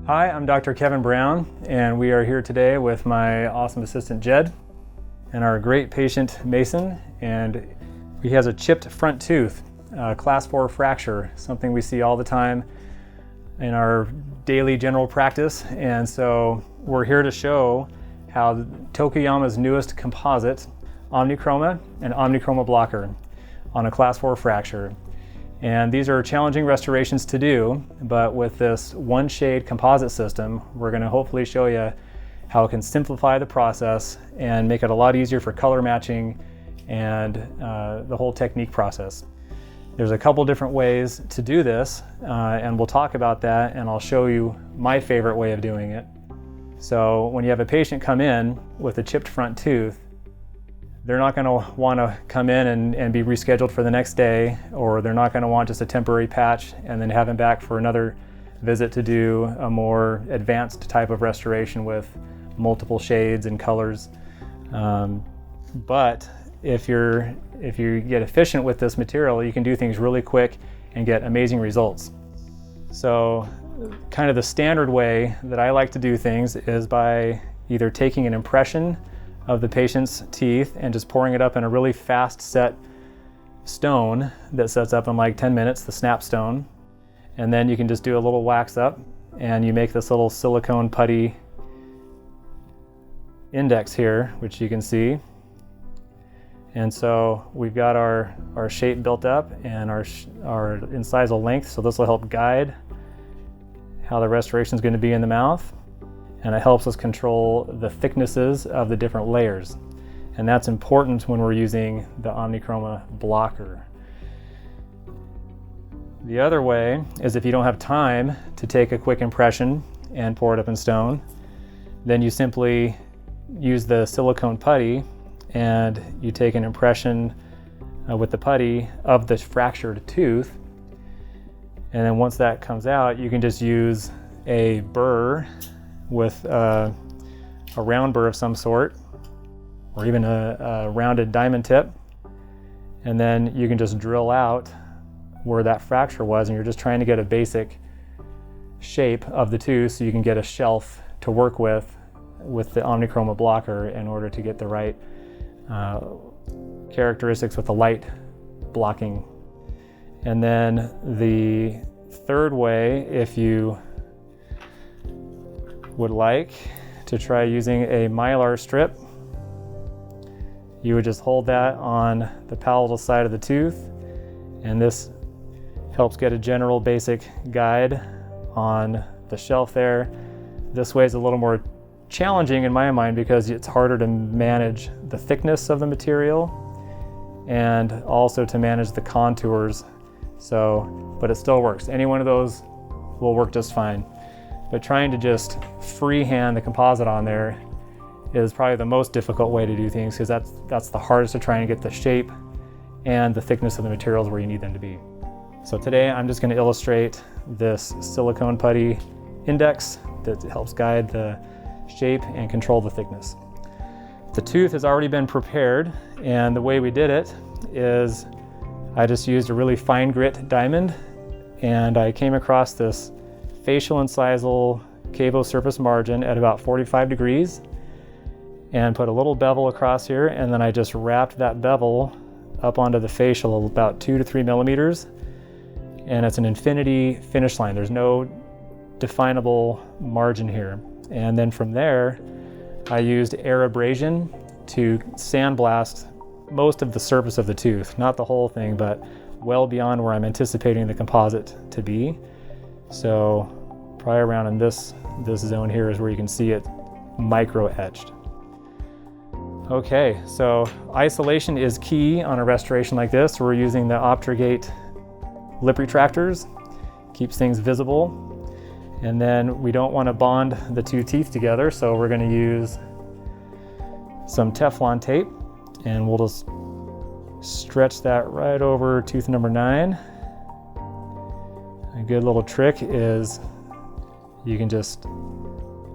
Hi, I'm Dr. Kevin Brown, and we are here today with my awesome assistant Jed and our great patient Mason, and he has a chipped front tooth, class 4 fracture, something we see all the time in our daily general practice. And so we're here to show how Tokuyama's newest composite, Omnichroma and Omnichroma blocker on a class 4 fracture. And these are challenging restorations to do, but with this one shade composite system, we're going to hopefully show you how it can simplify the process and make it a lot easier for color matching and the whole technique process. There's a couple different ways to do this, and we'll talk about that, and I'll show you my favorite way of doing it. So when you have a patient come in with a chipped front tooth, they're not going to want to come in and be rescheduled for the next day, or they're not going to want just a temporary patch and then have them back for another visit to do a more advanced type of restoration with multiple shades and colors. But if you get efficient with this material, you can do things really quick and get amazing results. So kind of the standard way that I like to do things is by either taking an impression of the patient's teeth and just pouring it up in a really fast set stone that sets up in like 10 minutes, the snap stone. And then you can just do a little wax up and you make this little silicone putty index here, which you can see. And so we've got our shape built up and our incisal length, so this will help guide how the restoration is going to be in the mouth. And it helps us control the thicknesses of the different layers. And that's important when we're using the Omnichroma blocker. The other way is if you don't have time to take a quick impression and pour it up in stone, then you simply use the silicone putty and you take an impression with the putty of the fractured tooth. And then once that comes out, you can just use a burr with a round burr of some sort, or even a rounded diamond tip. And then you can just drill out where that fracture was, and you're just trying to get a basic shape of the tooth so you can get a shelf to work with the Omnichroma blocker in order to get the right characteristics with the light blocking. And then the third way, if you would like to try using a mylar strip, you would just hold that on the palatal side of the tooth, and this helps get a general basic guide on the shelf there. This way is a little more challenging in my mind because it's harder to manage the thickness of the material and also to manage the contours. But it still works. Any one of those will work just fine. But trying to just freehand the composite on there is probably the most difficult way to do things, because that's the hardest to try and get the shape and the thickness of the materials where you need them to be. So today I'm just going to illustrate this silicone putty index that helps guide the shape and control the thickness. The tooth has already been prepared, and the way we did it is I just used a really fine grit diamond, and I came across this facial incisal cavo surface margin at about 45 degrees and put a little bevel across here, and then I just wrapped that bevel up onto the facial about 2 to 3 millimeters, and it's an infinity finish line. There's no definable margin here. And then from there I used air abrasion to sandblast most of the surface of the tooth, not the whole thing, but well beyond where I'm anticipating the composite to be. So probably around in this zone here is where you can see it micro etched. Okay, so isolation is key on a restoration like this. We're using the Optrogate lip retractors, keeps things visible. And then we don't want to bond the two teeth together, so we're going to use some Teflon tape, and we'll just stretch that right over tooth number 9. A good little trick is you can just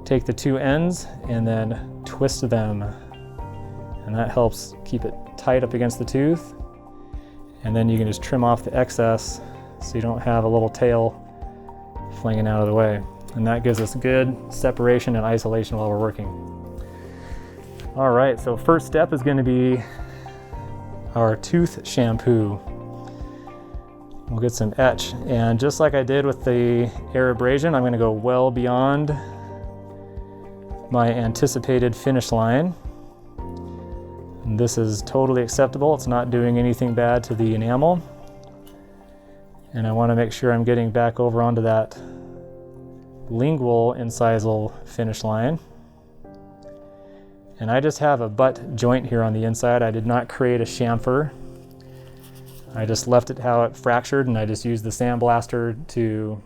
take the two ends and then twist them, and that helps keep it tight up against the tooth. And then you can just trim off the excess so you don't have a little tail flinging out of the way. And that gives us good separation and isolation while we're working. All right, so first step is going to be our tooth shampoo. We'll get some etch, and just like I did with the air abrasion, I'm going to go well beyond my anticipated finish line. And this is totally acceptable. It's not doing anything bad to the enamel. And I want to make sure I'm getting back over onto that lingual incisal finish line. And I just have a butt joint here on the inside. I did not create a chamfer. I just left it how it fractured, and I just used the sandblaster to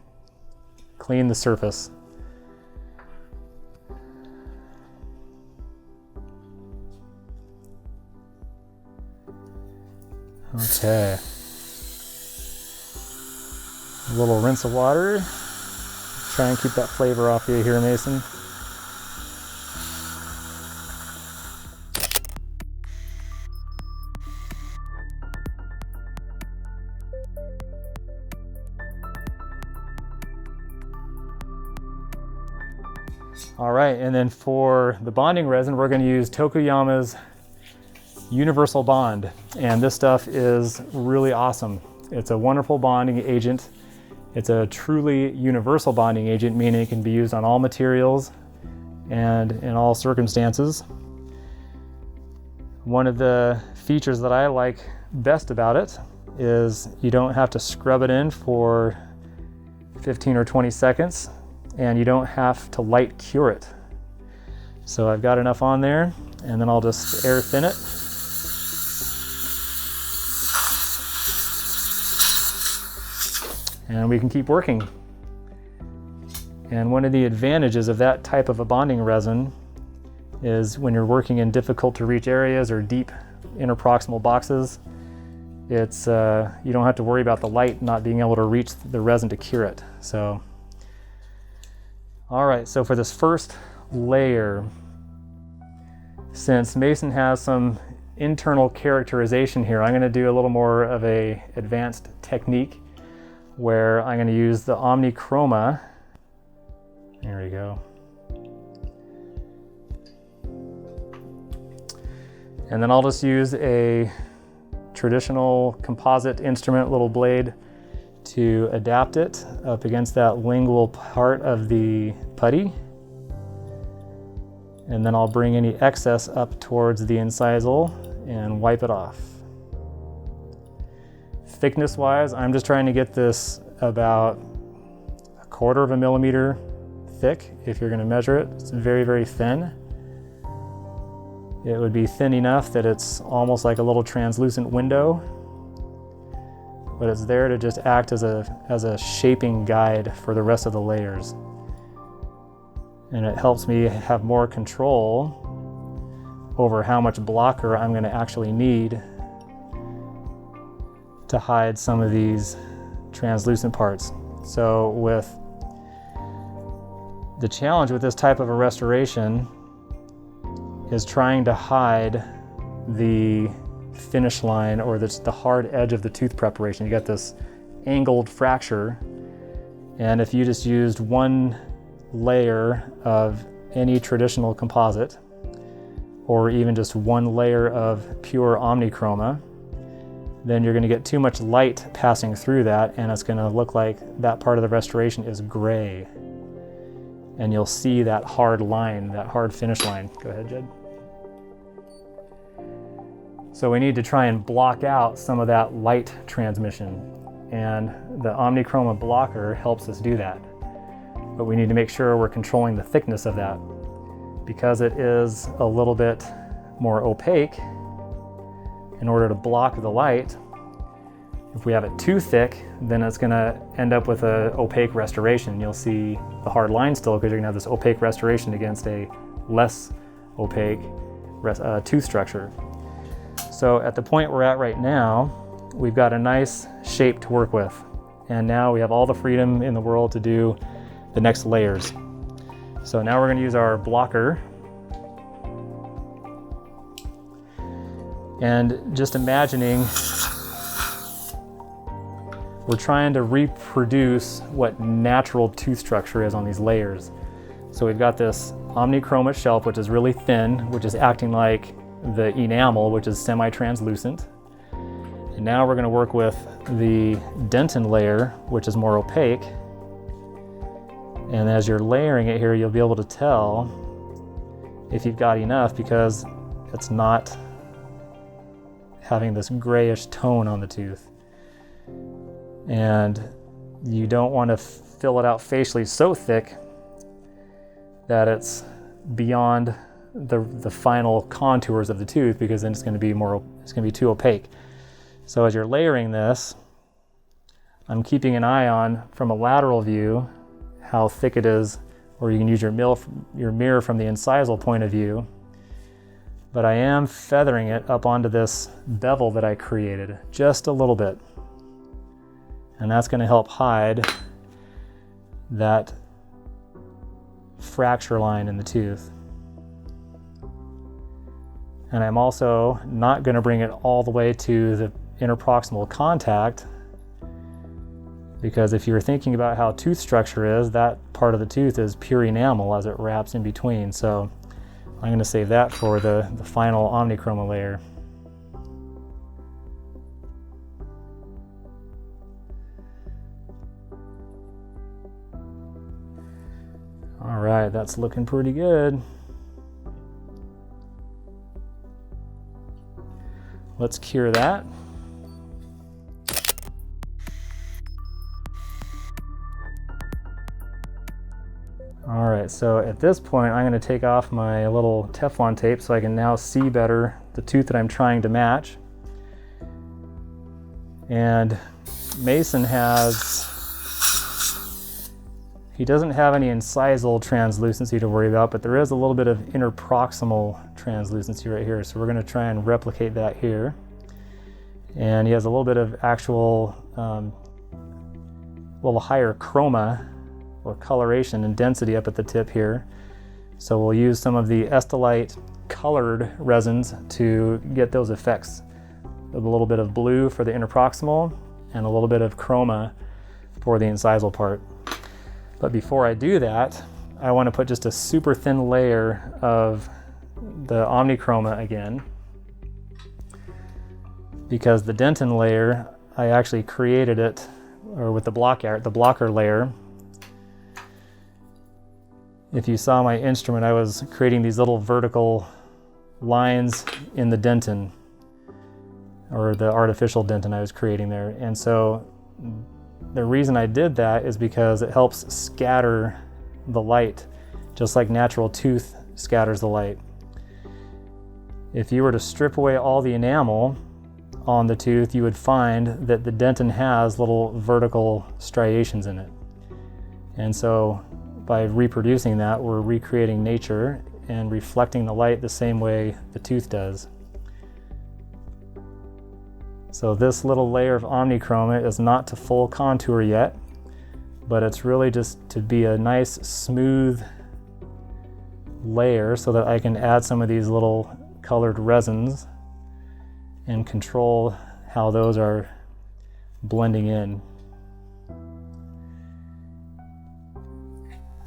clean the surface. Okay. A little rinse of water. Try and keep that flavor off you here, Mason. All right, and then for the bonding resin, we're going to use Tokuyama's Universal Bond. And this stuff is really awesome. It's a wonderful bonding agent. It's a truly universal bonding agent, meaning it can be used on all materials and in all circumstances. One of the features that I like best about it is you don't have to scrub it in for 15 or 20 seconds, and you don't have to light cure it. So I've got enough on there, and then I'll just air thin it. And we can keep working. And one of the advantages of that type of a bonding resin is when you're working in difficult to reach areas or deep interproximal boxes, it's you don't have to worry about the light not being able to reach the resin to cure it. So, all right, so for this first layer, since Mason has some internal characterization here, I'm going to do a little more of a advanced technique where I'm going to use the Omnichroma. There we go. And then I'll just use a traditional composite instrument little blade to adapt it up against that lingual part of the putty. And then I'll bring any excess up towards the incisal and wipe it off. Thickness wise, I'm just trying to get this about 1/4 of a millimeter thick. If you're going to measure it, it's very, very thin. It would be thin enough that it's almost like a little translucent window, but it's there to just act as a shaping guide for the rest of the layers. And it helps me have more control over how much blocker I'm going to actually need to hide some of these translucent parts. So with the challenge with this type of a restoration is trying to hide the finish line or the hard edge of the tooth preparation. You got this angled fracture, and if you just used one layer of any traditional composite or even just one layer of pure Omnichroma, then you're going to get too much light passing through that, and it's going to look like that part of the restoration is gray. And you'll see that hard line, that hard finish line. Go ahead, Jed. So we need to try and block out some of that light transmission, and the Omnichroma blocker helps us do that. But we need to make sure we're controlling the thickness of that, because it is a little bit more opaque. In order to block the light, if we have it too thick, then it's going to end up with an opaque restoration. You'll see the hard line still, because you're going to have this opaque restoration against a less opaque tooth structure. So at the point we're at right now, we've got a nice shape to work with. And now we have all the freedom in the world to do the next layers. So now we're going to use our blocker. And just imagining we're trying to reproduce what natural tooth structure is on these layers. So we've got this Omnichroma shelf, which is really thin, which is acting like the enamel, which is semi-translucent. And now we're going to work with the dentin layer, which is more opaque. And as you're layering it here, you'll be able to tell if you've got enough, because it's not having this grayish tone on the tooth. And you don't want to fill it out facially so thick that it's beyond the final contours of the tooth, because then it's going to be too opaque. So as you're layering this, I'm keeping an eye on, from a lateral view, how thick it is, or you can use your mirror from the incisal point of view. But I am feathering it up onto this bevel that I created, just a little bit. And that's going to help hide that fracture line in the tooth. And I'm also not going to bring it all the way to the interproximal contact, because if you're thinking about how tooth structure is, that part of the tooth is pure enamel as it wraps in between. So I'm going to save that for the final Omnichroma layer. All right, that's looking pretty good. Let's cure that. All right, so at this point, I'm going to take off my little Teflon tape so I can now see better the tooth that I'm trying to match. And Mason he doesn't have any incisal translucency to worry about, but there is a little bit of interproximal translucency right here. So we're going to try and replicate that here. And he has a little bit of actual, little higher chroma or coloration and density up at the tip here. So we'll use some of the Estelite colored resins to get those effects of a little bit of blue for the interproximal and a little bit of chroma for the incisal part. But before I do that, I want to put just a super thin layer of the Omnichroma again, because the dentin layer, I actually created it, or with the blocker layer. If you saw my instrument, I was creating these little vertical lines in the dentin, or the artificial dentin I was creating there. And so the reason I did that is because it helps scatter the light, just like natural tooth scatters the light. If you were to strip away all the enamel on the tooth, you would find that the dentin has little vertical striations in it. And so by reproducing that, we're recreating nature and reflecting the light the same way the tooth does. So this little layer of Omnichroma is not to full contour yet, but it's really just to be a nice smooth layer so that I can add some of these little colored resins and control how those are blending in.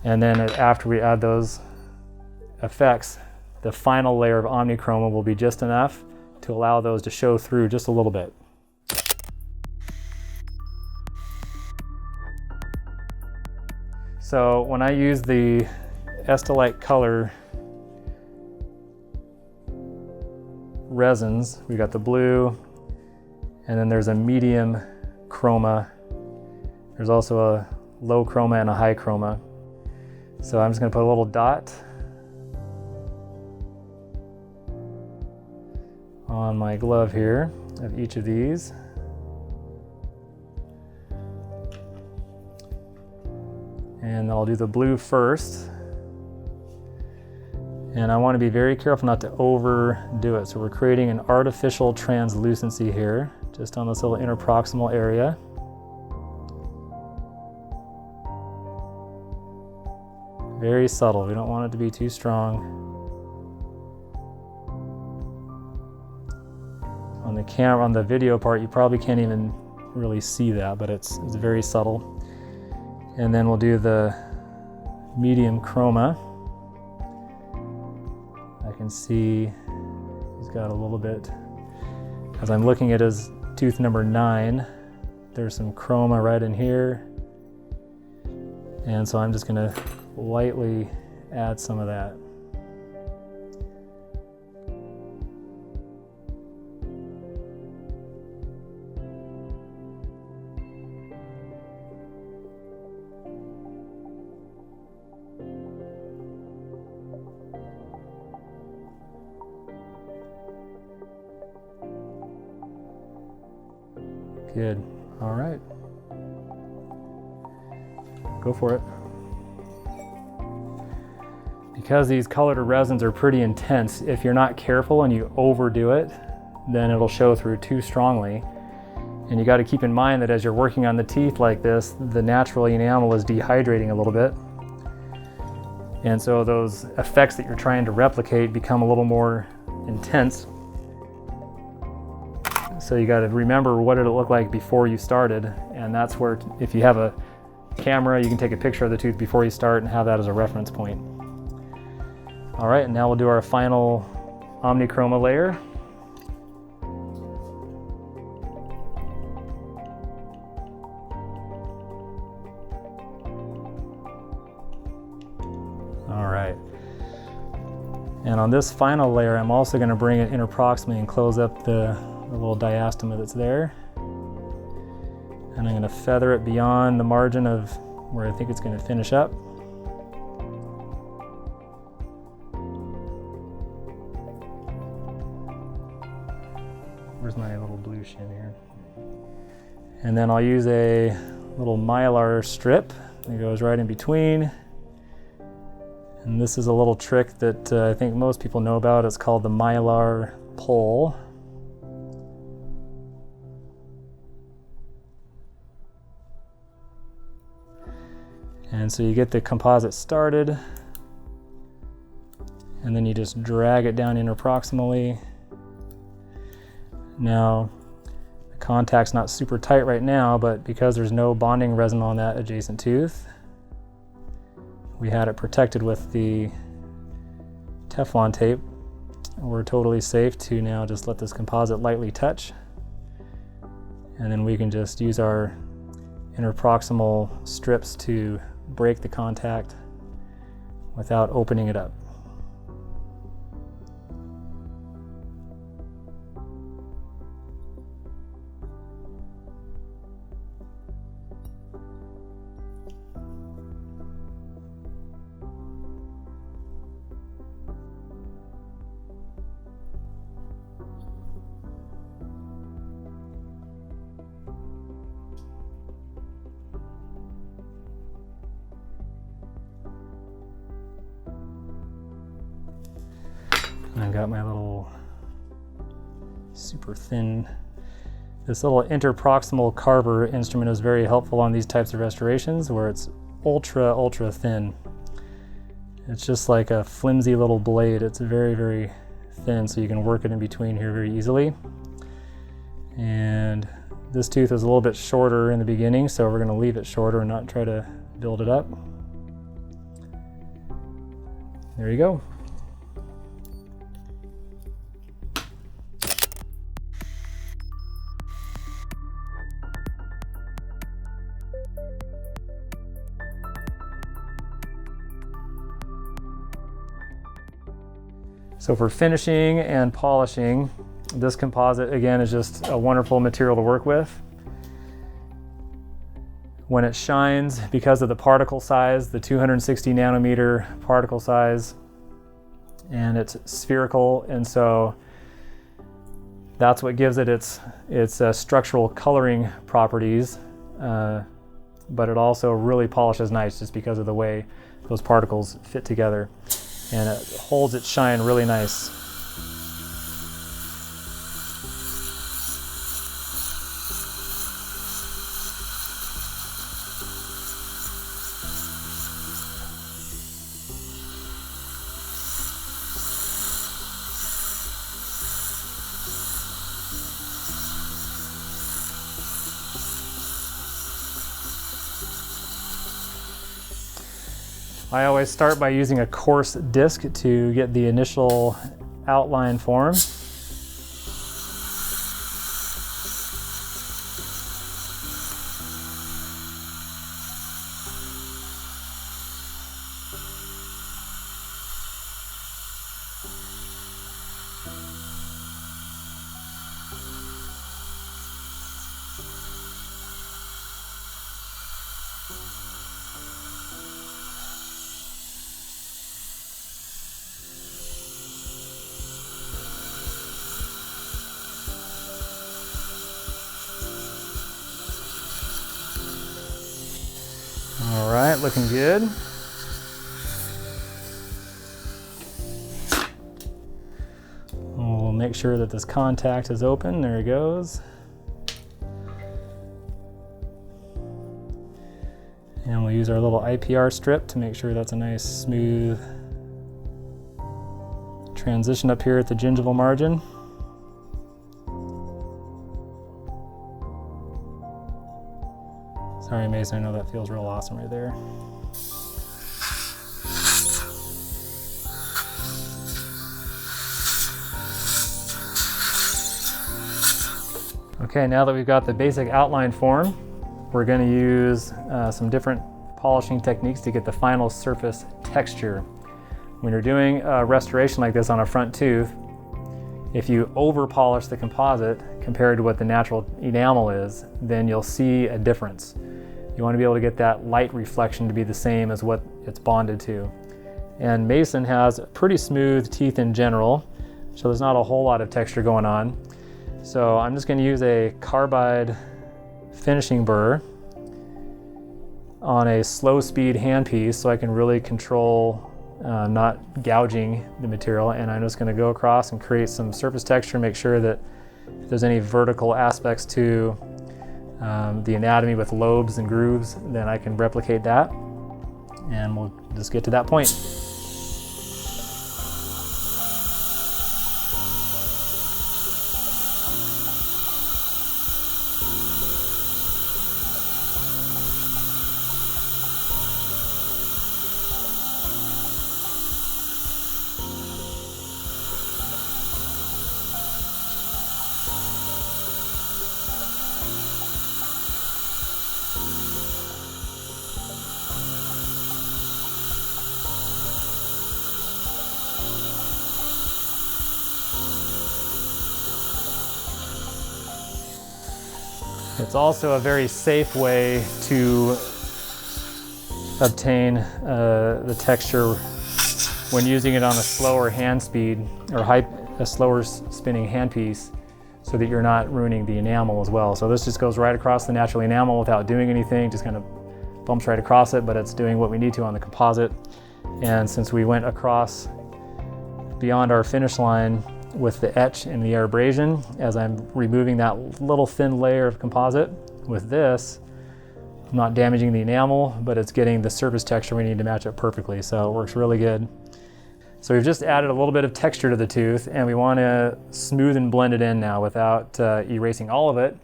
And then after we add those effects, the final layer of Omnichroma will be just enough to allow those to show through just a little bit. So when I use the Estelite color resins, we got the blue, and then there's a medium chroma. There's also a low chroma and a high chroma. So I'm just going to put a little dot on my glove here of each of these. And I'll do the blue first. And I want to be very careful not to overdo it. So we're creating an artificial translucency here, just on this little interproximal area. Very subtle, we don't want it to be too strong. On the camera, on the video part, you probably can't even really see that, but it's very subtle. And then we'll do the medium chroma. I can see he's got a little bit, as I'm looking at his tooth number 9, there's some chroma right in here. And so I'm just gonna lightly add some of that. Good. All right. Go for it. Because these colored resins are pretty intense, if you're not careful and you overdo it, then it'll show through too strongly. And you got to keep in mind that as you're working on the teeth like this, the natural enamel is dehydrating a little bit. And so those effects that you're trying to replicate become a little more intense. So you got to remember what did it look like before you started, and that's where, if you have a camera, you can take a picture of the tooth before you start and have that as a reference point. All right, and now we'll do our final Omnichroma layer. All right. And on this final layer, I'm also going to bring it interproximally and close up the little diastema that's there. And I'm going to feather it beyond the margin of where I think it's going to finish up. Where's my little blue shim here? And then I'll use a little mylar strip that goes right in between. And this is a little trick that I think most people know about. It's called the mylar pull. And so you get the composite started, and then you just drag it down interproximally. Now, the contact's not super tight right now, but because there's no bonding resin on that adjacent tooth, we had it protected with the Teflon tape. We're totally safe to now just let this composite lightly touch, and then we can just use our interproximal strips to break the contact without opening it up. And I've got my little super thin, this little interproximal carver instrument is very helpful on these types of restorations where it's ultra thin. It's just like a flimsy little blade. It's very thin, so you can work it in between here very easily. And this tooth is a little bit shorter in the beginning, so we're going to leave it shorter and not try to build it up. There you go. So for finishing and polishing, this composite again is just a wonderful material to work with. When it shines, because of the particle size, the 260 nanometer particle size, and it's spherical, and so that's what gives it its structural coloring properties, but it also really polishes nice just because of the way those particles fit together. And it holds its shine really nice. I always start by using a coarse disc to get the initial outline form. All right, looking good. We'll make sure that this contact is open. There it goes. And we'll use our little IPR strip to make sure that's a nice smooth transition up here at the gingival margin. Sorry, Mason, I know that feels real awesome right there. Okay, now that we've got the basic outline form, we're going to use some different polishing techniques to get the final surface texture. When you're doing a restoration like this on a front tooth, if you over polish the composite compared to what the natural enamel is, then you'll see a difference. You want to be able to get that light reflection to be the same as what it's bonded to. And Mason has pretty smooth teeth in general, so there's not a whole lot of texture going on. So I'm just going to use a carbide finishing burr on a slow speed handpiece so I can really control not gouging the material, and I'm just going to go across and create some surface texture, make sure that if there's any vertical aspects to the anatomy with lobes and grooves, then I can replicate that, and we'll just get to that point. It's also a very safe way to obtain the texture when using it on a slower hand speed or a slower spinning handpiece, so that you're not ruining the enamel as well. So this just goes right across the natural enamel without doing anything, just kind of bumps right across it, but it's doing what we need to on the composite. And since we went across beyond our finish line with the etch and the air abrasion, as I'm removing that little thin layer of composite with this, I'm not damaging the enamel, but it's getting the surface texture we need to match it perfectly. So it works really good. So we've just added a little bit of texture to the tooth, and we want to smooth and blend it in now without erasing all of it,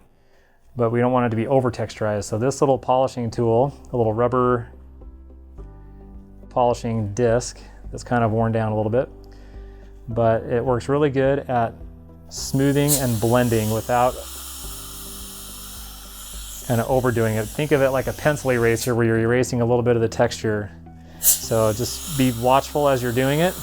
but we don't want it to be over texturized. So this little polishing tool, a little rubber polishing disc that's kind of worn down a little bit, but it works really good at smoothing and blending without kind of overdoing it. Think of it like a pencil eraser where you're erasing a little bit of the texture. So just be watchful as you're doing it.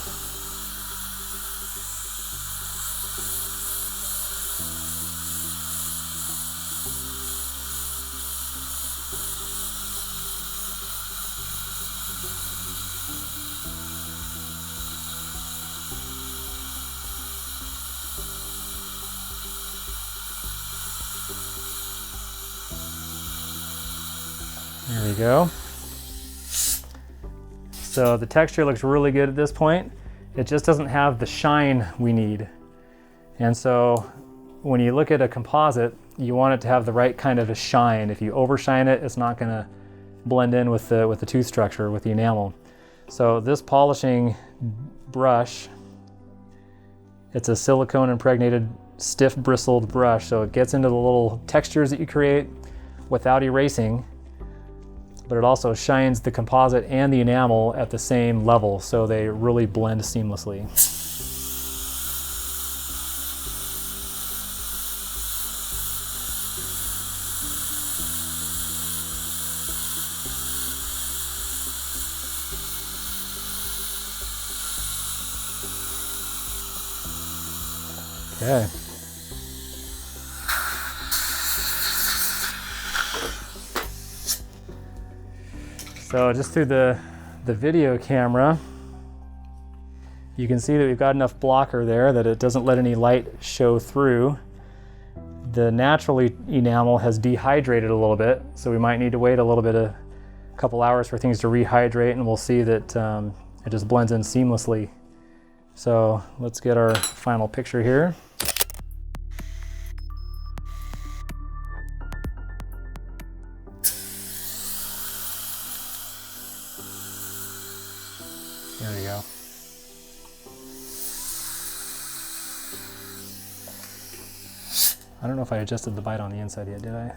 There we go. So the texture looks really good at this point. It just doesn't have the shine we need. And so when you look at a composite, you want it to have the right kind of a shine. If you overshine it, it's not gonna blend in with the tooth structure, with the enamel. So this polishing brush, it's a silicone impregnated stiff bristled brush, so it gets into the little textures that you create without erasing. but it also shines the composite and the enamel at the same level, so they really blend seamlessly. Okay. So just through the video camera, you can see that we've got enough blocker there that it doesn't let any light show through. The natural enamel has dehydrated a little bit, so we might need to wait a couple hours for things to rehydrate, and we'll see that it just blends in seamlessly. So let's get our final picture here. There you go. I don't know if I adjusted the bite on the inside yet, did I?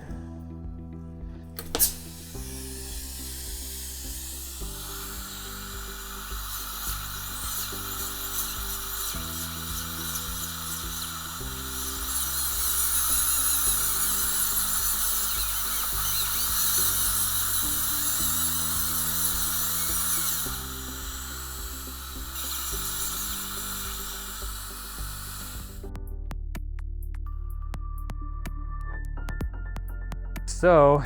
So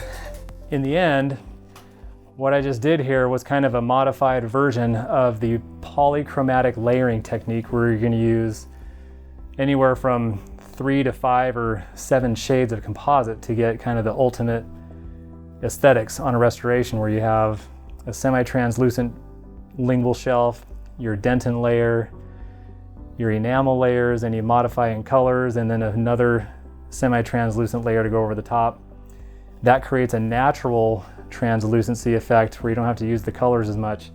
in the end, what I just did here was kind of a modified version of the polychromatic layering technique, where you're going to use anywhere from 3 to 5 or 7 shades of composite to get kind of the ultimate aesthetics on a restoration, where you have a semi-translucent lingual shelf, your dentin layer, your enamel layers, and you modify in colors, and then another semi-translucent layer to go over the top. That creates a natural translucency effect where you don't have to use the colors as much,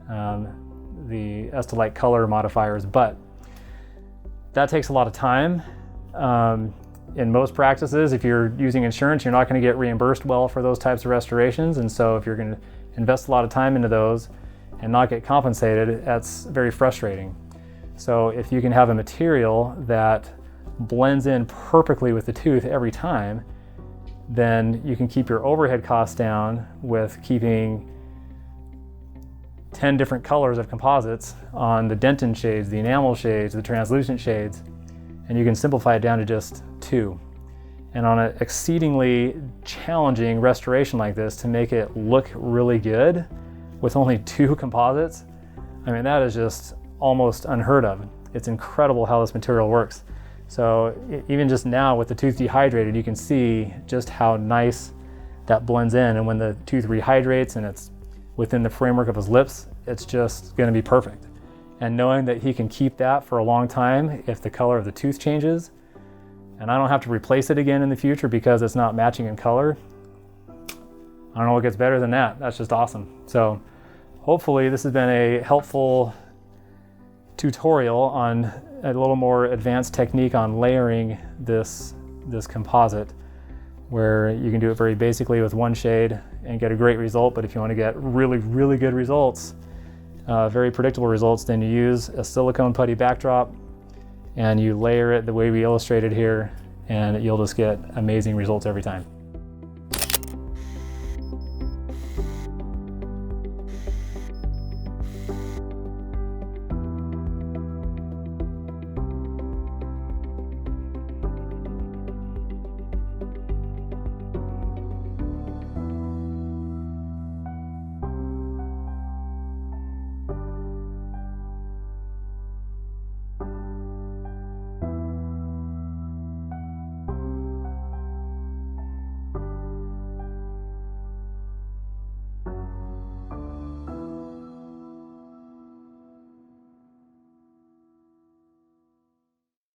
the Estelite color modifiers, but that takes a lot of time. In most practices, if you're using insurance, you're not going to get reimbursed well for those types of restorations, and so if you're going to invest a lot of time into those and not get compensated, that's very frustrating. So if you can have a material that blends in perfectly with the tooth every time, then you can keep your overhead costs down with keeping 10 different colors of composites on the dentin shades, the enamel shades, the translucent shades, and you can simplify it down to just 2. And on an exceedingly challenging restoration like this, to make it look really good with only 2 composites, I mean, that is just almost unheard of. It's incredible how this material works. So even just now with the tooth dehydrated, you can see just how nice that blends in. And when the tooth rehydrates and it's within the framework of his lips, it's just going to be perfect. And knowing that he can keep that for a long time if the color of the tooth changes, and I don't have to replace it again in the future because it's not matching in color, I don't know what gets better than that. That's just awesome. So hopefully this has been a helpful tutorial on a little more advanced technique on layering this composite, where you can do it very basically with 1 shade and get a great result. But if you want to get really, really good results, very predictable results, then you use a silicone putty backdrop and you layer it the way we illustrated here, and you'll just get amazing results every time.